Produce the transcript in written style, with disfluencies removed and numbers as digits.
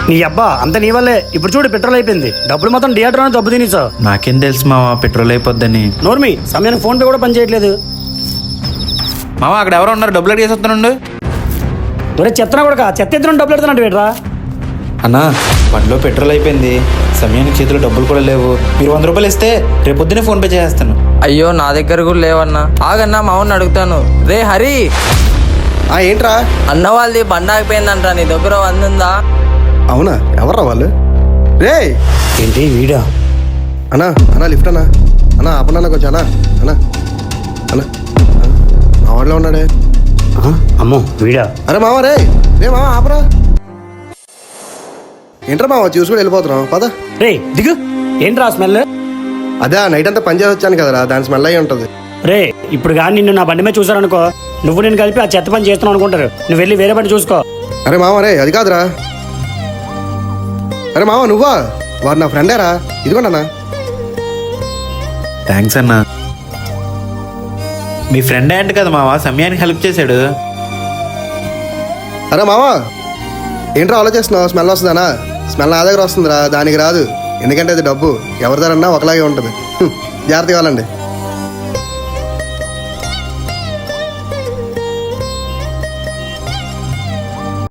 నీ అబ్బా అంత నీ వల్లే. ఇప్పుడు చూడు పెట్రోల్ అయిపోయింది, డబ్బులు మొత్తం థియేటర్ దెబ్బ తినేసా. నాకేం తెలుసు మావా పెట్రోల్ అయిపోద్దని. నోర్మి సమయానికి ఫోన్ పే కూడా పని చేయట్లేదు. మావా అక్కడ ఎవరో ఉన్నారు, డబ్బులు అడిగేసి వస్తున్నాడు. ఒరే చెత్తనా కూడా చెత్త ఎత్తున డబ్బులు ఎడుతున్నట్టు వేట్రా. అన్నా బండిలో పెట్రోల్ అయిపోయింది, సమయానికి చేతిలో డబ్బులు కూడా లేవు. మీరు 100 రూపాయలు ఇస్తే రేపు పొద్దునే ఫోన్ పే చేస్తాను. అయ్యో నా దగ్గర కూడా లేవన్నా. ఆగన్నా మా అవును అడుగుతాను. రే హరి, ఏంట్రా? అన్న వాళ్ళది బండి ఆగిపోయిందంట, నీ దగ్గర 100 ఉందా? అవునా, ఎవర్రా వాళ్ళు? రే ఏంటి వీడా? అన్నా అన్నా లిఫ్ట్ అన్నా. అన్నా ఆపన్నా కొంచెం. అన్నా అన్నా అన్నా మా వాడిలో ఉన్నాడే. అమ్మో వీడా? అరే మావా రే రే మావా ఆపరా. ఏంట్రా మావా చూసుకుని వెళ్ళిపోతున్నాం పద. రే దిగు. ఏంట్రా స్మెల్? అదే నైట్ అంతా పని చేసి వచ్చాను కదరా, దాని స్మెల్ అయ్యి ఉంటుంది. రే ఇప్పుడు కానీ నిన్ను నా బండి మీద చూసారనుకో, నువ్వు నేను కలిపి ఆ చెత్త పని చేస్తున్నావు అనుకుంటారు. నువ్వు వెళ్ళి వేరే బండి చూసుకో. అరే మావా రే అది కాదురా. అరే మావా నువ్వా? వాడు నా ఫ్రెండేరా, ఇదిగోండి అన్నా. థ్యాంక్స్ అన్నా. మీ ఫ్రెండ్ ఏంటి కదా మావా, సమయానికి హెల్ప్ చేశాడు. అరే మావా ఏంట్రా ఆలోచిస్తున్నావు? స్మెల్ వస్తుందనా? స్మెల్ నా దగ్గర వస్తుందిరా, దానికి రాదు. ఎందుకంటే అది డబ్బు ఎవరిదారన్నా ఒకలాగే ఉంటుంది. జాగ్రత్తగా కావాలండి.